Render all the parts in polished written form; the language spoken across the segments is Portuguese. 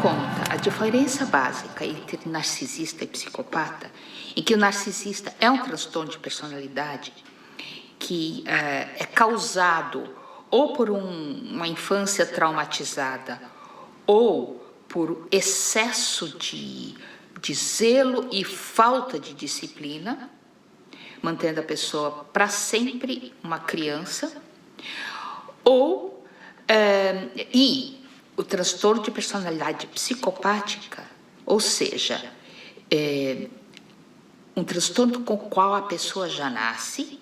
conta, a diferença básica entre narcisista e psicopata é que o narcisista é um transtorno de personalidade que é causado ou por uma infância traumatizada ou por excesso de zelo e falta de disciplina, mantendo a pessoa para sempre uma criança, e o transtorno de personalidade psicopática, ou seja, um transtorno com o qual a pessoa já nasce,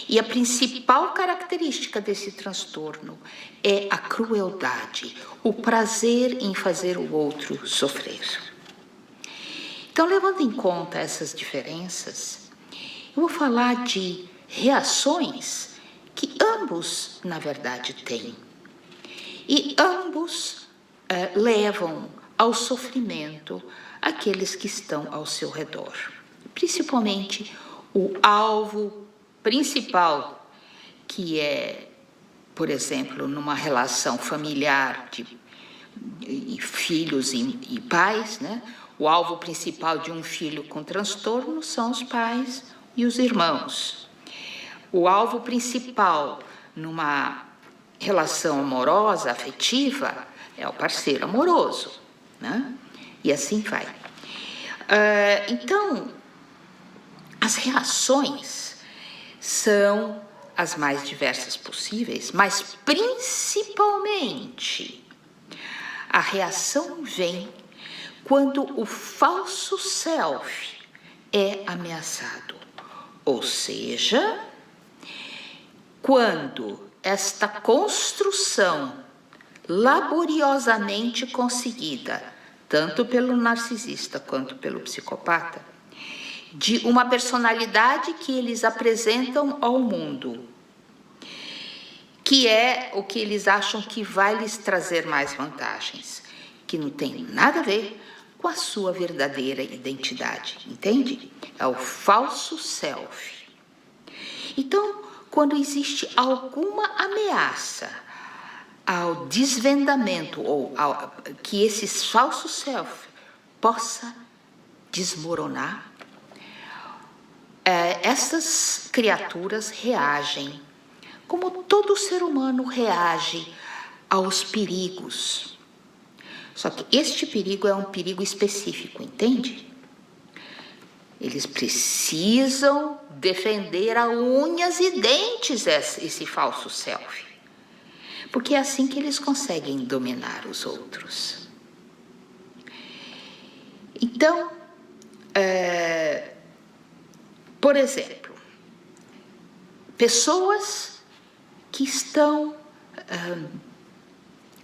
e a principal característica desse transtorno é a crueldade, o prazer em fazer o outro sofrer. Então, levando em conta essas diferenças, eu vou falar de reações que ambos, na verdade, têm. E ambos levam ao sofrimento aqueles que estão ao seu redor. Principalmente o alvo principal, que é, por exemplo, numa relação familiar de filhos e pais, né? O alvo principal de um filho com transtorno são os pais e os irmãos. O alvo principal numa relação amorosa, afetiva, é o parceiro amoroso, né? E assim vai. Então, as reações são as mais diversas possíveis, mas principalmente a reação vem quando o falso self é ameaçado, ou seja, quando esta construção laboriosamente conseguida, tanto pelo narcisista quanto pelo psicopata, de uma personalidade que eles apresentam ao mundo, que é o que eles acham que vai lhes trazer mais vantagens, que não tem nada a ver com a sua verdadeira identidade, entende? É o falso self. Então, quando existe alguma ameaça ao desvendamento ou que esse falso self possa desmoronar, essas criaturas reagem como todo ser humano reage aos perigos. Só que este perigo é um perigo específico, entende? Eles precisam defender a unhas e dentes esse falso self, porque é assim que eles conseguem dominar os outros. Então, por exemplo, pessoas que estão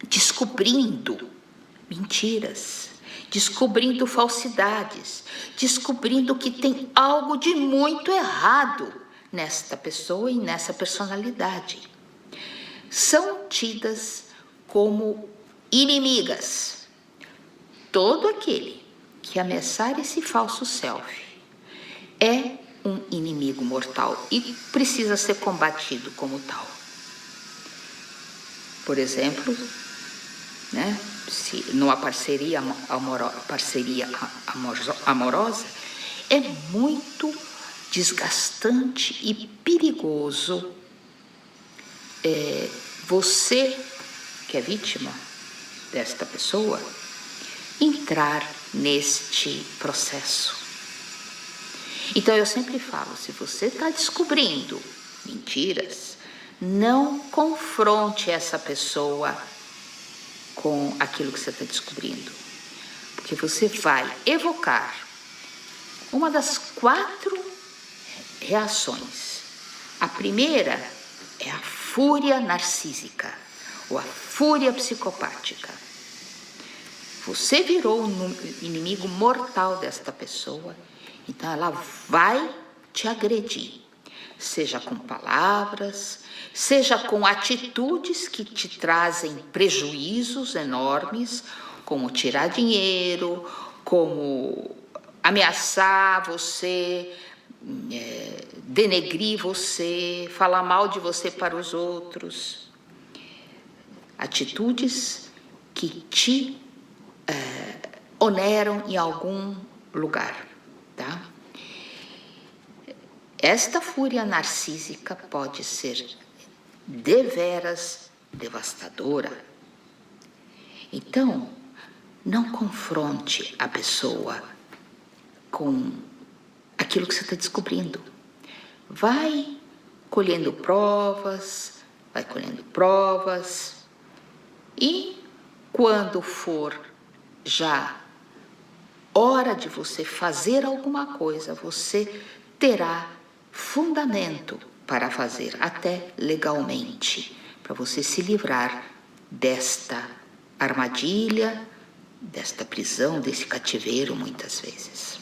descobrindo mentiras, descobrindo falsidades, descobrindo que tem algo de muito errado nesta pessoa e nessa personalidade, são tidas como inimigas. Todo aquele que ameaçar esse falso self é um inimigo mortal e precisa ser combatido como tal. Por exemplo, né, se numa parceria amorosa, é muito desgastante e perigoso você, que é vítima desta pessoa, entrar neste processo. Então, eu sempre falo, se você está descobrindo mentiras, não confronte essa pessoa com aquilo que você está descobrindo, porque você vai evocar uma das 4 reações. A primeira é a fúria narcísica, ou a fúria psicopática. Você virou um inimigo mortal desta pessoa, então ela vai te agredir, seja com palavras, seja com atitudes que te trazem prejuízos enormes, como tirar dinheiro, como ameaçar você, denegrir você, falar mal de você para os outros. Atitudes que te oneram em algum lugar, tá? Esta fúria narcísica pode ser deveras devastadora. Então, não confronte a pessoa com aquilo que você está descobrindo. Vai colhendo provas, e quando for já hora de você fazer alguma coisa, você terá fundamento para fazer, até legalmente, para você se livrar desta armadilha, desta prisão, desse cativeiro, muitas vezes.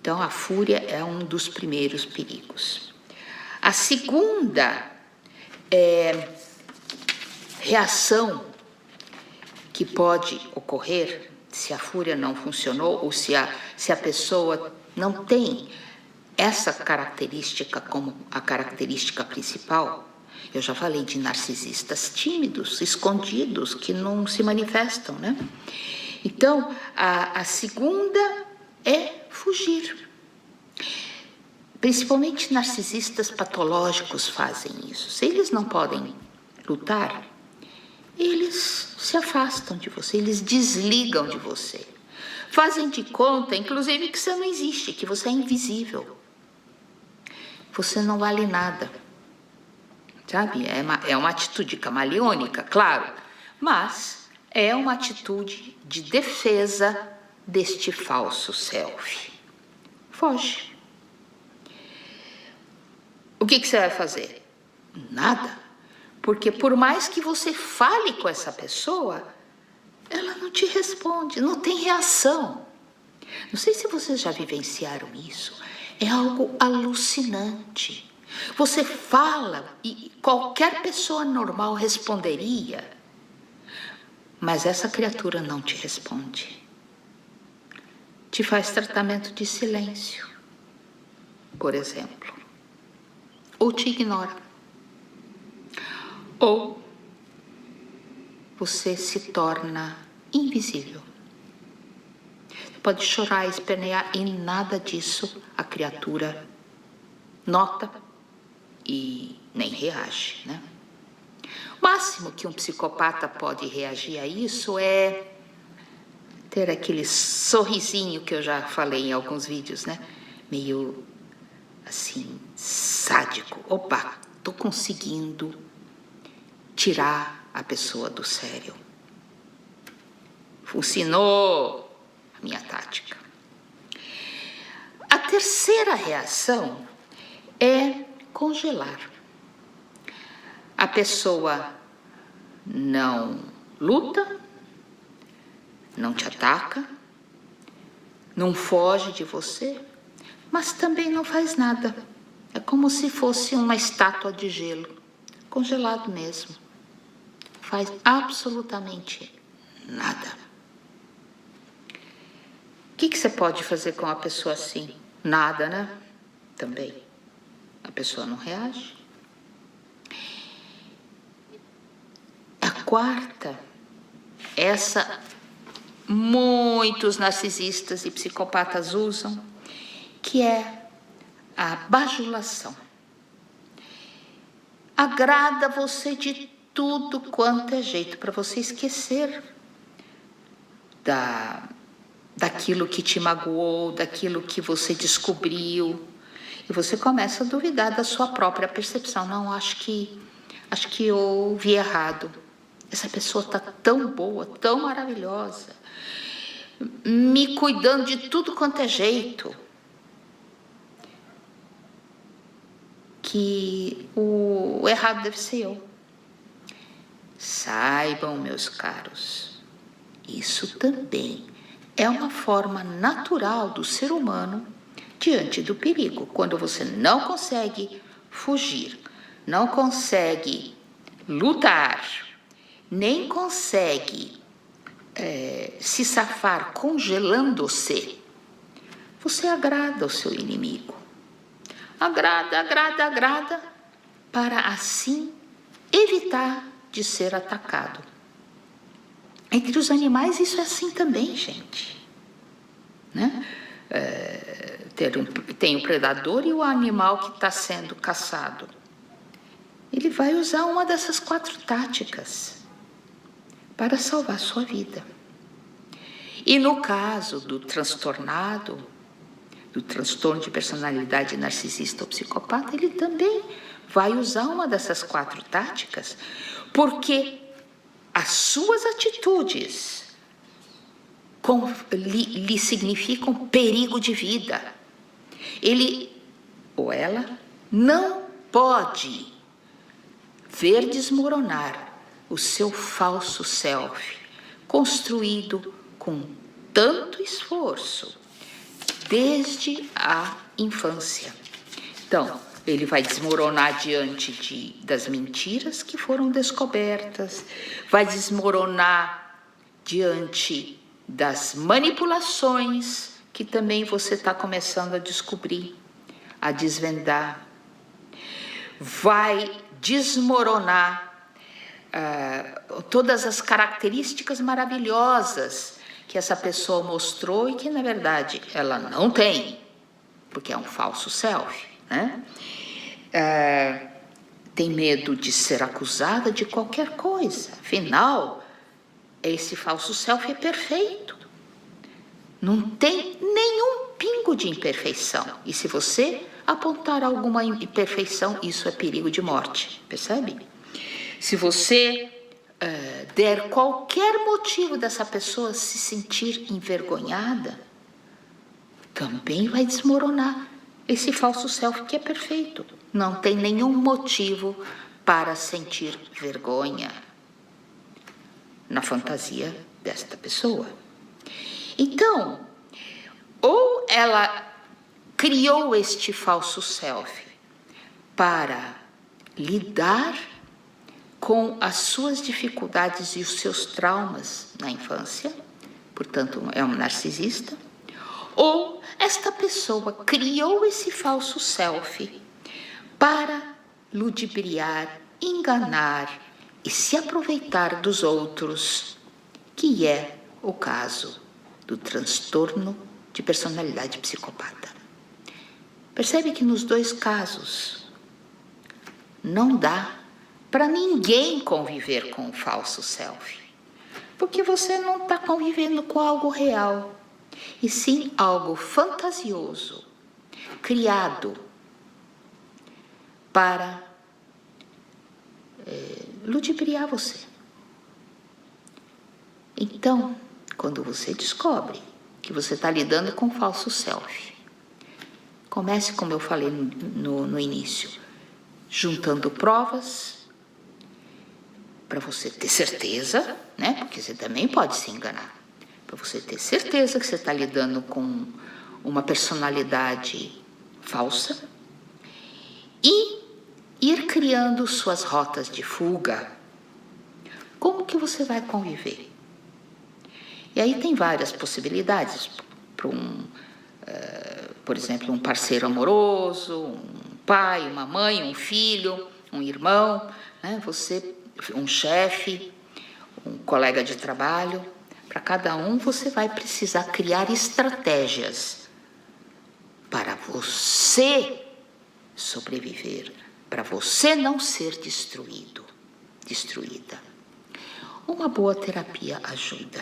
Então, a fúria é um dos primeiros perigos. A segunda reação que pode ocorrer, se a fúria não funcionou, ou se a pessoa não tem essa característica como a característica principal. Eu já falei de narcisistas tímidos, escondidos, que não se manifestam, né? Então, a segunda é fugir. Principalmente narcisistas patológicos fazem isso. Se eles não podem lutar, eles se afastam de você, eles desligam de você. Fazem de conta, inclusive, que você não existe, que você é invisível. Você não vale nada. Sabe? É uma atitude camaleônica, claro, mas é uma atitude de defesa deste falso self. Foge. O que você vai fazer? Nada. Porque por mais que você fale com essa pessoa, ela não te responde, não tem reação. Não sei se vocês já vivenciaram isso. É algo alucinante. Você fala e qualquer pessoa normal responderia, mas essa criatura não te responde. Te faz tratamento de silêncio, por exemplo. Ou te ignora. Ou você se torna invisível. Você pode chorar, espernear e nada disso a criatura nota e nem reage, né? O máximo que um psicopata pode reagir a isso é ter aquele sorrisinho que eu já falei em alguns vídeos, né? Meio assim, sádico. Opa, tô conseguindo tirar a pessoa do sério. Funcionou a minha tática. A terceira reação é congelar. A pessoa não luta, não te ataca, não foge de você, mas também não faz nada. É como se fosse uma estátua de gelo, congelado mesmo. Faz absolutamente nada. O que você pode fazer com uma pessoa assim? Nada, né? Também. A pessoa não reage. A quarta, essa muitos narcisistas e psicopatas usam, que é a bajulação. Agrada você de tudo quanto é jeito para você esquecer daquilo que te magoou, daquilo que você descobriu. E você começa a duvidar da sua própria percepção. Não, acho que eu vi errado. Essa pessoa está tão boa, tão maravilhosa, me cuidando de tudo quanto é jeito, que o errado deve ser eu. Saibam, meus caros, isso também é uma forma natural do ser humano diante do perigo. Quando você não consegue fugir, não consegue lutar, nem consegue se safar congelando-se, você agrada o seu inimigo. Agrada, para assim evitar de ser atacado. Entre os animais isso é assim também, gente. Né? Tem o predador e o animal que está sendo caçado. Ele vai usar uma dessas 4 táticas para salvar sua vida. E no caso do transtornado, do transtorno de personalidade narcisista ou psicopata, ele também vai usar uma dessas 4 táticas, porque as suas atitudes lhe significam perigo de vida. Ele ou ela não pode ver desmoronar o seu falso self, construído com tanto esforço desde a infância. Então, ele vai desmoronar diante das mentiras que foram descobertas, vai desmoronar diante das manipulações que também você está começando a descobrir, a desvendar. Vai desmoronar todas as características maravilhosas que essa pessoa mostrou e que, na verdade, ela não tem, porque é um falso self, né? Tem medo de ser acusada de qualquer coisa. Afinal, esse falso self é perfeito. Não tem nenhum pingo de imperfeição. E se você apontar alguma imperfeição, isso é perigo de morte, percebe? Se você der qualquer motivo dessa pessoa se sentir envergonhada, também vai desmoronar esse falso self que é perfeito. Não tem nenhum motivo para sentir vergonha na fantasia desta pessoa. Então, ou ela criou este falso self para lidar com as suas dificuldades e os seus traumas na infância, portanto, é um narcisista, ou esta pessoa criou esse falso self para ludibriar, enganar e se aproveitar dos outros, que é o caso do transtorno de personalidade psicopata. Percebe que nos 2 casos não dá para ninguém conviver com o falso self, porque você não está convivendo com algo real, e sim algo fantasioso, criado para ludibriar você. Então, quando você descobre que você está lidando com o falso self, comece, como eu falei no início, juntando provas, para você ter certeza, né? Porque você também pode se enganar. Para você ter certeza que você está lidando com uma personalidade falsa e ir criando suas rotas de fuga. Como que você vai conviver? E aí tem várias possibilidades para por exemplo, um parceiro amoroso, um pai, uma mãe, um filho, um irmão, né? Um chefe, um colega de trabalho. Para cada um você vai precisar criar estratégias para você sobreviver, para você não ser destruída. Uma boa terapia ajuda.